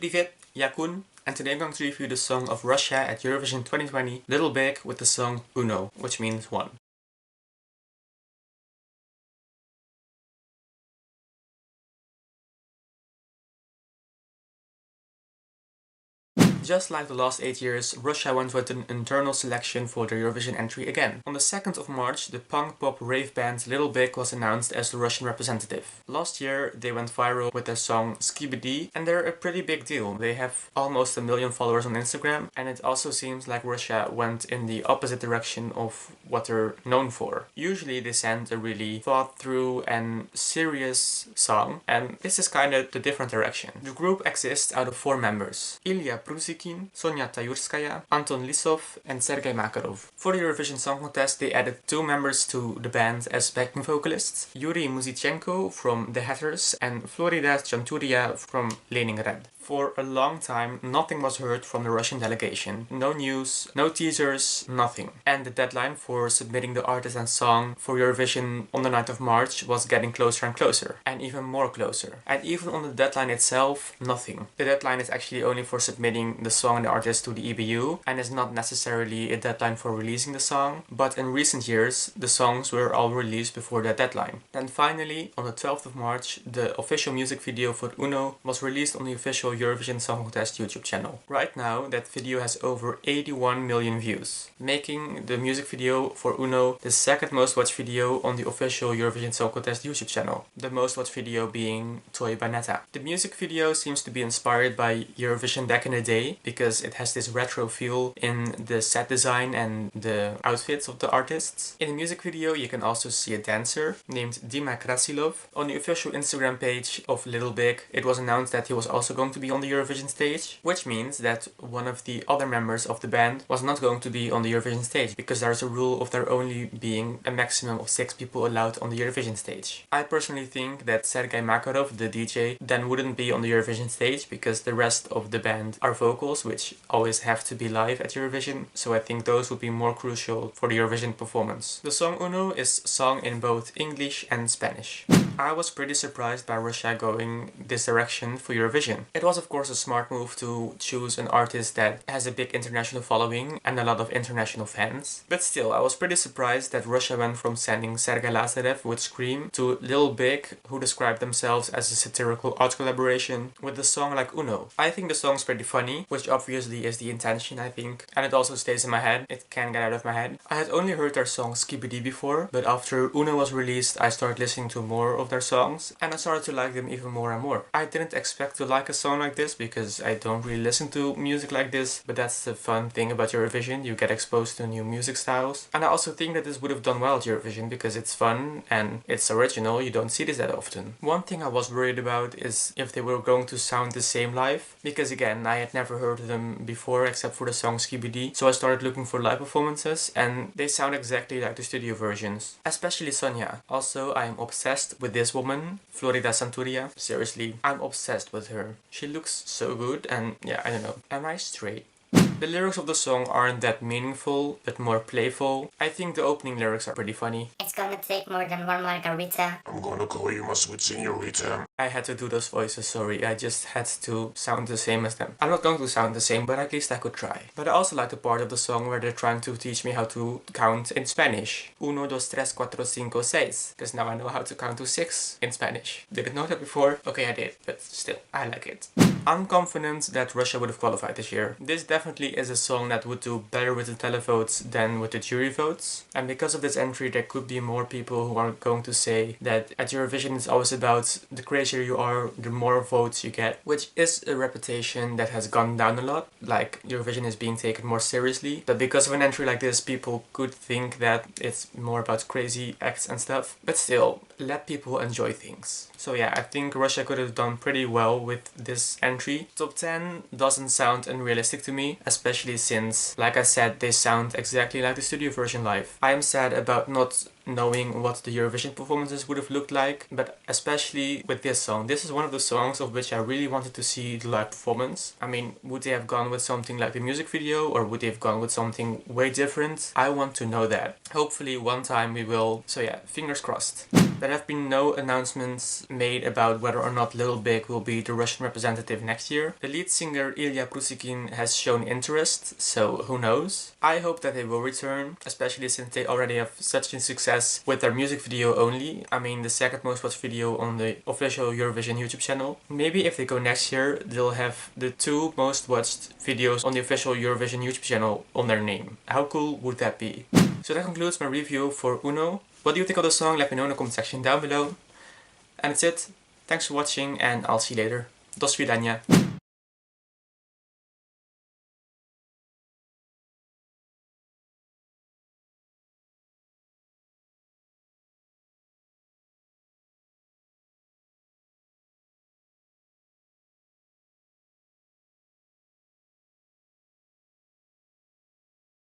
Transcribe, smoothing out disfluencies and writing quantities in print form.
Привет, я Koen, and today I'm going to review the song of Russia at Eurovision 2020, Little Big, with the song Uno, which means one. Just like the last 8 years, Russia went with an internal selection for their Eurovision entry again. On the 2nd of March, the punk-pop rave band Little Big was announced as the Russian representative. Last year, they went viral with their song Skibidi, and they're a pretty big deal. They have almost 1 million followers on Instagram, and it also seems like Russia went in the opposite direction of what they're known for. Usually they send a really thought-through and serious song, and this is kind of the different direction. The group exists out of 4 members: Ilya Prusikin, Sonia Tayurskaya, Anton Lisov, and Sergei Makarov. For the Eurovision Song Contest, they added 2 members to the band as backing vocalists: Yuri Muzichenko from The Hatters and Florida Chanturia from Leningrad. For a long time, nothing was heard from the Russian delegation. No news, no teasers, nothing. And the deadline for submitting the artist and song for Eurovision on the 9th of March was getting closer and closer. And even more closer. And even on the deadline itself, nothing. The deadline is actually only for submitting the song and the artist to the EBU, and is not necessarily a deadline for releasing the song. But in recent years, the songs were all released before that deadline. Then finally, on the 12th of March, the official music video for Uno was released on the official Eurovision Song Contest YouTube channel. Right now, that video has over 81 million views, making the music video for Uno the 2nd most watched video on the official Eurovision Song Contest YouTube channel, the most watched video being Toy by Netta. The music video seems to be inspired by Eurovision back in the day, because it has this retro feel in the set design and the outfits of the artists. In the music video, you can also see a dancer named Dima Krasilov. On the official Instagram page of Little Big, it was announced that he was also going to be on the Eurovision stage, which means that one of the other members of the band was not going to be on the Eurovision stage, because there's a rule of there only being a maximum of 6 people allowed on the Eurovision stage. I personally think that Sergei Makarov, the DJ, then wouldn't be on the Eurovision stage, because the rest of the band are vocals, which always have to be live at Eurovision, so I think those would be more crucial for the Eurovision performance. The song Uno is sung in both English and Spanish. I was pretty surprised by Russia going this direction for Eurovision. It was of course a smart move to choose an artist that has a big international following and a lot of international fans. But still, I was pretty surprised that Russia went from sending Sergei Lazarev with Scream to Little Big, who described themselves as a satirical art collaboration, with a song like Uno. I think the song's pretty funny, which obviously is the intention, I think, and it also stays in my head. It can't get out of my head. I had only heard their song Skibidi before, but after Uno was released, I started listening to more of their songs, and I started to like them even more and more. I didn't expect to like a song like this, because I don't really listen to music like this, but that's the fun thing about Eurovision, you get exposed to new music styles. And I also think that this would have done well at Eurovision, because it's fun and it's original, you don't see this that often. One thing I was worried about is if they were going to sound the same live, because again, I had never heard of them before except for the song Skibidi, so I started looking for live performances, and they sound exactly like the studio versions. Especially Sonia. Also, I am obsessed with this woman, Florida Santuria. Seriously, I'm obsessed with her. She looks so good, and yeah, I don't know. Am I straight? The lyrics of the song aren't that meaningful, but more playful. I think the opening lyrics are pretty funny. It's gonna take more than one margarita. I'm gonna call you my sweet senorita. I had to do those voices, sorry, I just had to sound the same as them. I'm not going to sound the same, but at least I could try. But I also like the part of the song where they're trying to teach me how to count in Spanish. 1, 2, 3, 4, 5, 6. Because now I know how to count to 6 in Spanish. Didn't know that before? Okay, I did, but still, I like it. I'm confident that Russia would have qualified this year. This definitely is a song that would do better with the televotes than with the jury votes. And because of this entry, there could be more people who are going to say that at Eurovision it's always about the crazier you are, the more votes you get, which is a reputation that has gone down a lot. Like, Eurovision is being taken more seriously. But because of an entry like this, people could think that it's more about crazy acts and stuff. But still, let people enjoy things. So yeah, I think Russia could have done pretty well with this entry. Top 10 doesn't sound unrealistic to me, especially since, like I said, they sound exactly like the studio version live. I am sad about not knowing what the Eurovision performances would have looked like, but especially with this song. This is one of the songs of which I really wanted to see the live performance. I mean, would they have gone with something like the music video, or would they have gone with something way different? I want to know that. Hopefully one time we will. So yeah, fingers crossed. There have been no announcements made about whether or not Little Big will be the Russian representative next year. The lead singer Ilya Prusikin has shown interest, so who knows? I hope that they will return, especially since they already have such a success with their music video only. I mean, the second most watched video on the official Eurovision YouTube channel. Maybe if they go next year, they'll have the 2 most watched videos on the official Eurovision YouTube channel on their name. How cool would that be? So that concludes my review for Uno. What do you think of the song? Let me know in the comment section down below. And that's it. Thanks for watching and I'll see you later. До свидания.